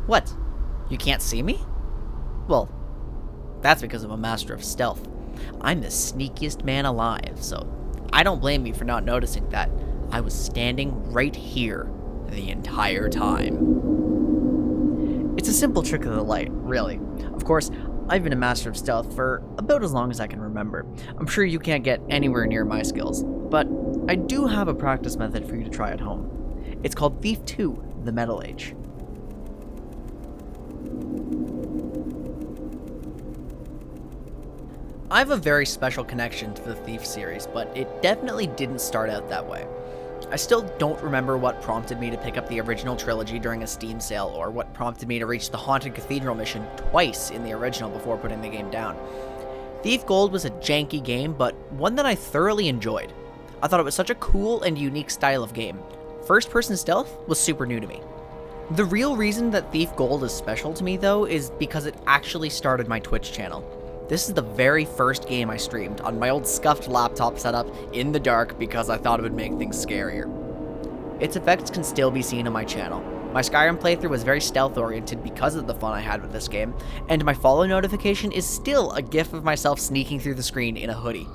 What? You can't see me? Well, that's because I'm a master of stealth. I'm the sneakiest man alive, so I don't blame you for not noticing that. I was standing right here the entire time. It's a simple trick of the light, really. Of course, I've been a master of stealth for about as long as I can remember. I'm sure you can't get anywhere near my skills, but I do have a practice method for you to try at home. It's called Thief 2, the Metal Age. I have a very special connection to the Thief series, but it definitely didn't start out that way. I still don't remember what prompted me to pick up the original trilogy during a Steam sale, or what prompted me to reach the Haunted Cathedral mission twice in the original before putting the game down. Thief Gold was a janky game, but one that I thoroughly enjoyed. I thought it was such a cool and unique style of game. First-person stealth was super new to me. The real reason that Thief Gold is special to me, though, is because it actually started my Twitch channel. This is the very first game I streamed on my old scuffed laptop setup in the dark because I thought it would make things scarier. Its effects can still be seen on my channel. My Skyrim playthrough was very stealth-oriented because of the fun I had with this game, and my follow notification is still a gif of myself sneaking through the screen in a hoodie.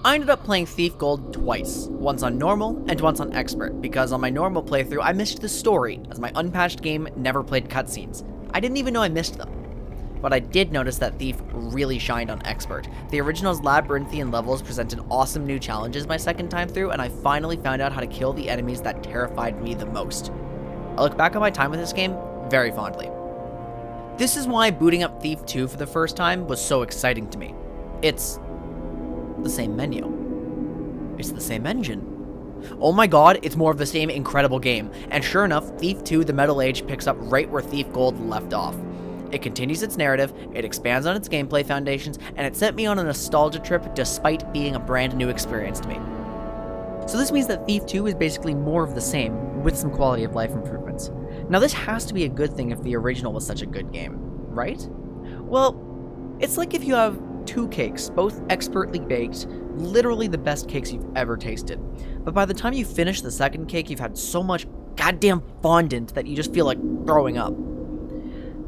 I ended up playing Thief Gold twice, once on normal and once on expert, because on my normal playthrough I missed the story, as my unpatched game never played cutscenes. I didn't even know I missed them. But I did notice that Thief really shined on expert. The original's labyrinthian levels presented awesome new challenges my second time through, and I finally found out how to kill the enemies that terrified me the most. I look back on my time with this game very fondly. This is why booting up Thief 2 for the first time was so exciting to me. It's the same menu. It's the same engine. Oh my god, it's more of the same incredible game. And sure enough, Thief 2 The Metal Age picks up right where Thief Gold left off. It continues its narrative, it expands on its gameplay foundations, and it sent me on a nostalgia trip despite being a brand new experience to me. So this means that Thief 2 is basically more of the same, with some quality of life improvements. Now this has to be a good thing if the original was such a good game, right? Well, it's like if you have two cakes, both expertly baked, literally the best cakes you've ever tasted. But by the time you finish the second cake, you've had so much goddamn fondant that you just feel like throwing up.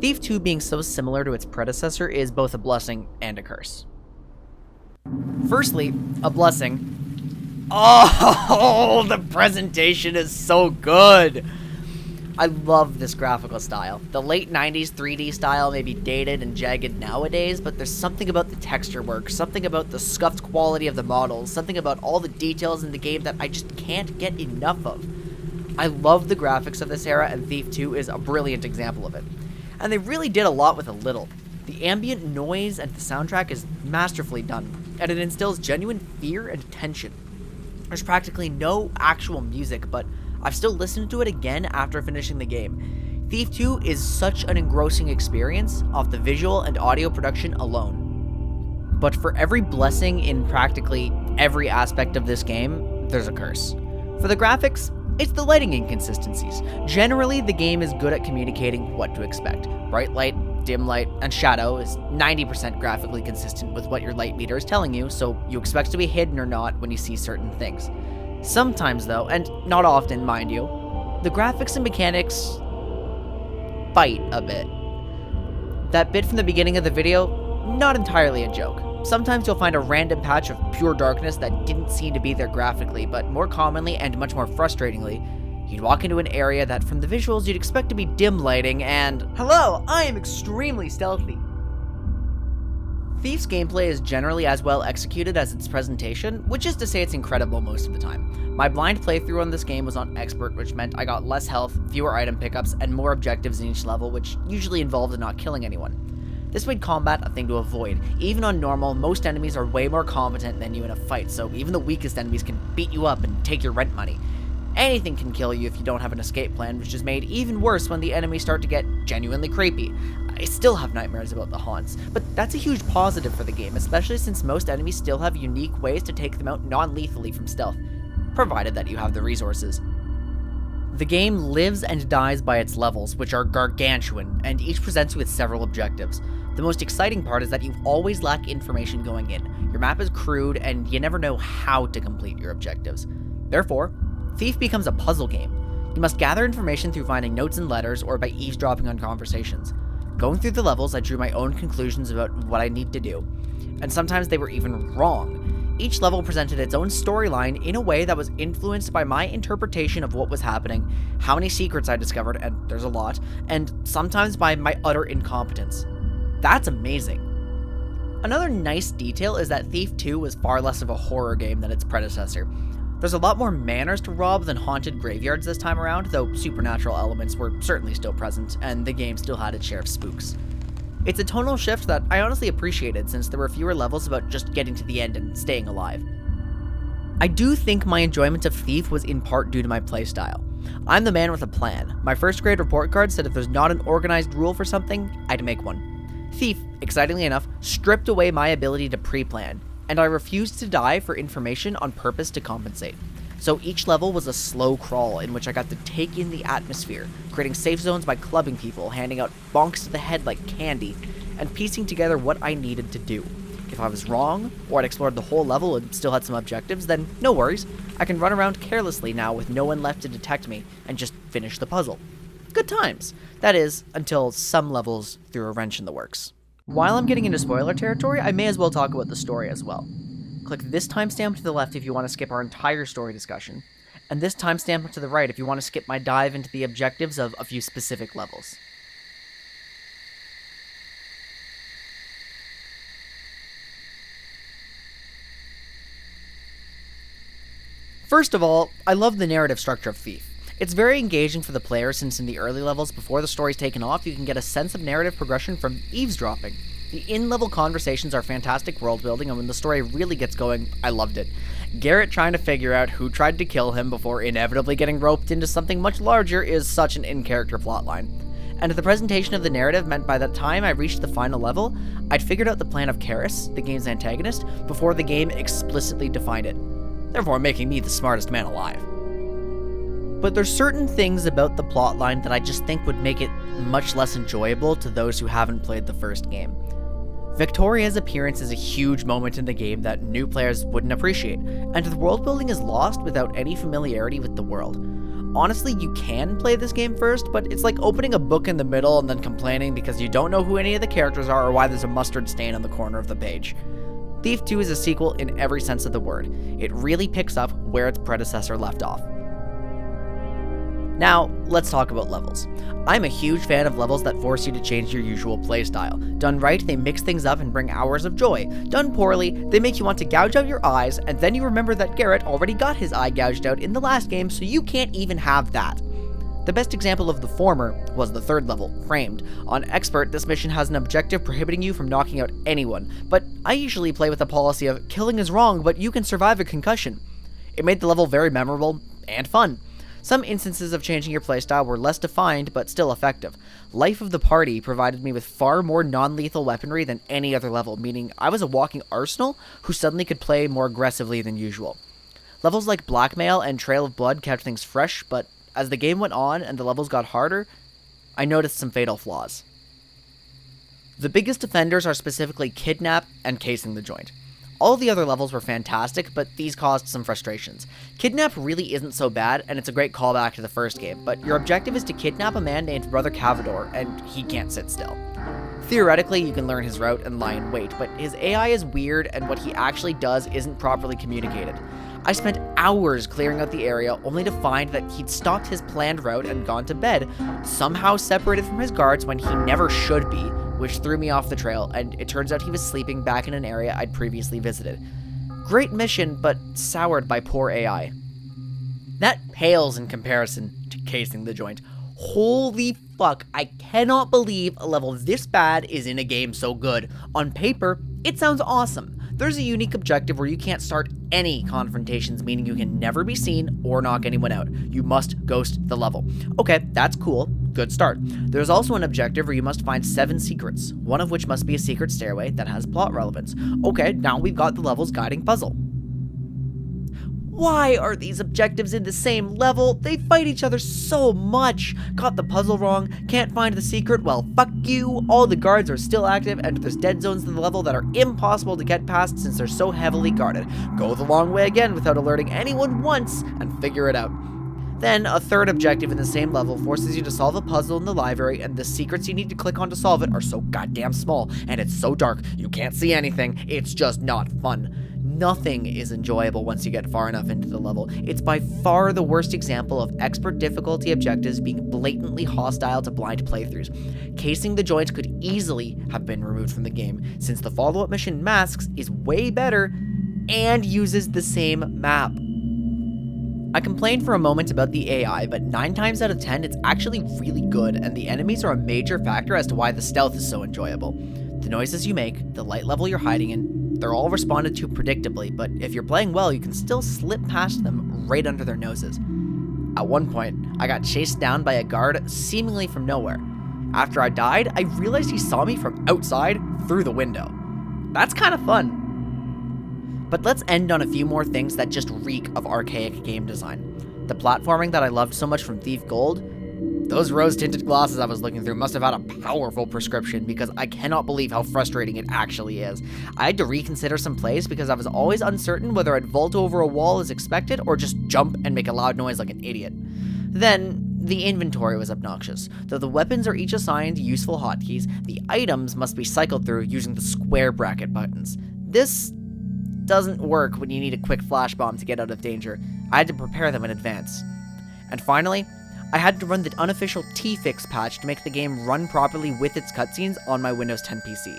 Thief 2 being so similar to its predecessor is both a blessing and a curse. Firstly, a blessing. Oh, the presentation is so good! I love this graphical style. The late 90s 3D style may be dated and jagged nowadays, but there's something about the texture work, something about the scuffed quality of the models, something about all the details in the game that I just can't get enough of. I love the graphics of this era, and Thief 2 is a brilliant example of it. And they really did a lot with a little. The ambient noise and the soundtrack is masterfully done, and it instills genuine fear and tension. There's practically no actual music, but I've still listened to it again after finishing the game. Thief 2 is such an engrossing experience off the visual and audio production alone. But for every blessing in practically every aspect of this game, there's a curse. For the graphics, it's the lighting inconsistencies. Generally, the game is good at communicating what to expect. Bright light, dim light, and shadow is 90% graphically consistent with what your light meter is telling you, so you expect to be hidden or not when you see certain things. Sometimes though, and not often mind you, the graphics and mechanics fight a bit. That bit from the beginning of the video, not entirely a joke. Sometimes you'll find a random patch of pure darkness that didn't seem to be there graphically, but more commonly and much more frustratingly, you'd walk into an area that from the visuals you'd expect to be dim lighting and, hello, I am extremely stealthy. Thief's gameplay is generally as well executed as its presentation, which is to say it's incredible most of the time. My blind playthrough on this game was on expert, which meant I got less health, fewer item pickups, and more objectives in each level, which usually involved not killing anyone. This made combat a thing to avoid. Even on normal, most enemies are way more competent than you in a fight, so even the weakest enemies can beat you up and take your rent money. Anything can kill you if you don't have an escape plan, which is made even worse when the enemies start to get genuinely creepy. I still have nightmares about the haunts, but that's a huge positive for the game, especially since most enemies still have unique ways to take them out non-lethally from stealth, provided that you have the resources. The game lives and dies by its levels, which are gargantuan, and each presents you with several objectives. The most exciting part is that you always lack information going in. Your map is crude, and you never know how to complete your objectives. Therefore, Thief becomes a puzzle game. You must gather information through finding notes and letters or by eavesdropping on conversations. Going through the levels, I drew my own conclusions about what I need to do, and sometimes they were even wrong. Each level presented its own storyline in a way that was influenced by my interpretation of what was happening, how many secrets I discovered, and there's a lot, and sometimes by my utter incompetence. That's amazing. Another nice detail is that Thief 2 was far less of a horror game than its predecessor. There's a lot more manors to rob than haunted graveyards this time around, though supernatural elements were certainly still present, and the game still had its share of spooks. It's a tonal shift that I honestly appreciated, since there were fewer levels about just getting to the end and staying alive. I do think my enjoyment of Thief was in part due to my playstyle. I'm the man with a plan. My first grade report card said if there's not an organized rule for something, I'd make one. Thief, excitingly enough, stripped away my ability to pre-plan, and I refused to die for information on purpose to compensate. So each level was a slow crawl in which I got to take in the atmosphere, creating safe zones by clubbing people, handing out bonks to the head like candy, and piecing together what I needed to do. If I was wrong, or I'd explored the whole level and still had some objectives, then no worries. I can run around carelessly now with no one left to detect me, and just finish the puzzle. Good times. That is, until some levels threw a wrench in the works. While I'm getting into spoiler territory, I may as well talk about the story as well. Click this timestamp to the left if you want to skip our entire story discussion, and this timestamp to the right if you want to skip my dive into the objectives of a few specific levels. First of all, I love the narrative structure of Thief. It's very engaging for the player, since in the early levels, before the story's taken off, you can get a sense of narrative progression from eavesdropping. The in-level conversations are fantastic world building, and when the story really gets going, I loved it. Garrett trying to figure out who tried to kill him before inevitably getting roped into something much larger is such an in-character plotline. And the presentation of the narrative meant by the time I reached the final level, I'd figured out the plan of Karis, the game's antagonist, before the game explicitly defined it, therefore making me the smartest man alive. But there's certain things about the plotline that I just think would make it much less enjoyable to those who haven't played the first game. Victoria's appearance is a huge moment in the game that new players wouldn't appreciate, and the world building is lost without any familiarity with the world. Honestly, you can play this game first, but it's like opening a book in the middle and then complaining because you don't know who any of the characters are or why there's a mustard stain on the corner of the page. Thief 2 is a sequel in every sense of the word. It really picks up where its predecessor left off. Now, let's talk about levels. I'm a huge fan of levels that force you to change your usual playstyle. Done right, they mix things up and bring hours of joy. Done poorly, they make you want to gouge out your eyes, and then you remember that Garrett already got his eye gouged out in the last game, so you can't even have that. The best example of the former was the third level, Framed. On Expert, this mission has an objective prohibiting you from knocking out anyone, but I usually play with the policy of killing is wrong, but you can survive a concussion. It made the level very memorable and fun. Some instances of changing your playstyle were less defined, but still effective. Life of the Party provided me with far more non-lethal weaponry than any other level, meaning I was a walking arsenal who suddenly could play more aggressively than usual. Levels like Blackmail and Trail of Blood kept things fresh, but as the game went on and the levels got harder, I noticed some fatal flaws. The biggest offenders are specifically Kidnap and Casing the Joint. All the other levels were fantastic, but these caused some frustrations. Kidnap really isn't so bad, and it's a great callback to the first game, but your objective is to kidnap a man named Brother Cavador, and he can't sit still. Theoretically, you can learn his route and lie in wait, but his AI is weird, and what he actually does isn't properly communicated. I spent hours clearing out the area, only to find that he'd stopped his planned route and gone to bed, somehow separated from his guards when he never should be, which threw me off the trail, and it turns out he was sleeping back in an area I'd previously visited. Great mission, but soured by poor AI. That pales in comparison to Casing the Joint. Holy fuck, I cannot believe a level this bad is in a game so good. On paper, it sounds awesome. There's a unique objective where you can't start any confrontations, meaning you can never be seen or knock anyone out. You must ghost the level. Okay, that's cool. Good start. There's also an objective where you must find 7 secrets, one of which must be a secret stairway that has plot relevance. Okay, now we've got the level's guiding puzzle. Why are these objectives in the same level? They fight each other so much. Got the puzzle wrong, can't find the secret, well fuck you. All the guards are still active, and there's dead zones in the level that are impossible to get past since they're so heavily guarded. Go the long way again without alerting anyone once, and figure it out. Then, a third objective in the same level forces you to solve a puzzle in the library, and the secrets you need to click on to solve it are so goddamn small, and it's so dark, you can't see anything, it's just not fun. Nothing is enjoyable once you get far enough into the level. It's by far the worst example of expert difficulty objectives being blatantly hostile to blind playthroughs. Casing the joints could easily have been removed from the game, since the follow-up mission Masks is way better and uses the same map. I complained for a moment about the AI, but 9 times out of 10 it's actually really good, and the enemies are a major factor as to why the stealth is so enjoyable. The noises you make, the light level you're hiding in, they're all responded to predictably, but if you're playing well, you can still slip past them right under their noses. At one point, I got chased down by a guard seemingly from nowhere. After I died, I realized he saw me from outside through the window. That's kind of fun. But let's end on a few more things that just reek of archaic game design. The platforming that I loved so much from Thief Gold, those rose-tinted glasses I was looking through must have had a powerful prescription, because I cannot believe how frustrating it actually is. I had to reconsider some plays because I was always uncertain whether I'd vault over a wall as expected or just jump and make a loud noise like an idiot. Then, the inventory was obnoxious. Though the weapons are each assigned useful hotkeys, the items must be cycled through using the square bracket buttons. This doesn't work when you need a quick flash bomb to get out of danger. I had to prepare them in advance. And finally, I had to run the unofficial T-Fix patch to make the game run properly with its cutscenes on my Windows 10 PC.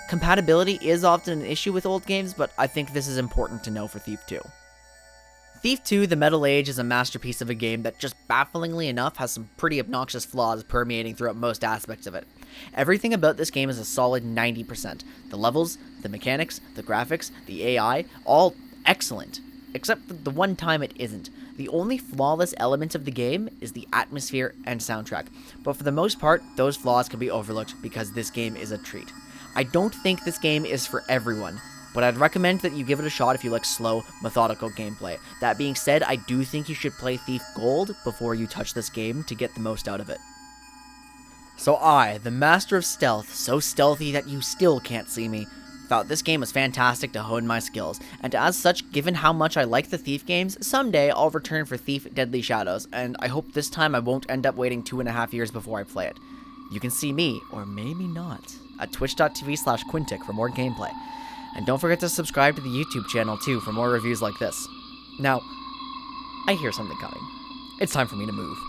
Compatibility is often an issue with old games, but I think this is important to know for Thief 2. Thief 2: The Metal Age is a masterpiece of a game that just bafflingly enough has some pretty obnoxious flaws permeating throughout most aspects of it. Everything about this game is a solid 90%. The levels, the mechanics, the graphics, the AI, all excellent. Except the one time it isn't. The only flawless element of the game is the atmosphere and soundtrack, but for the most part, those flaws can be overlooked because this game is a treat. I don't think this game is for everyone, but I'd recommend that you give it a shot if you like slow, methodical gameplay. That being said, I do think you should play Thief Gold before you touch this game to get the most out of it. So I, the master of stealth, so stealthy that you still can't see me, thought this game was fantastic to hone my skills, and as such, given how much I like the Thief games, someday I'll return for Thief Deadly Shadows, and I hope this time I won't end up waiting 2.5 years before I play it. You can see me, or maybe not, at twitch.tv/Quintic for more gameplay. And don't forget to subscribe to the YouTube channel too for more reviews like this. Now, I hear something coming. It's time for me to move.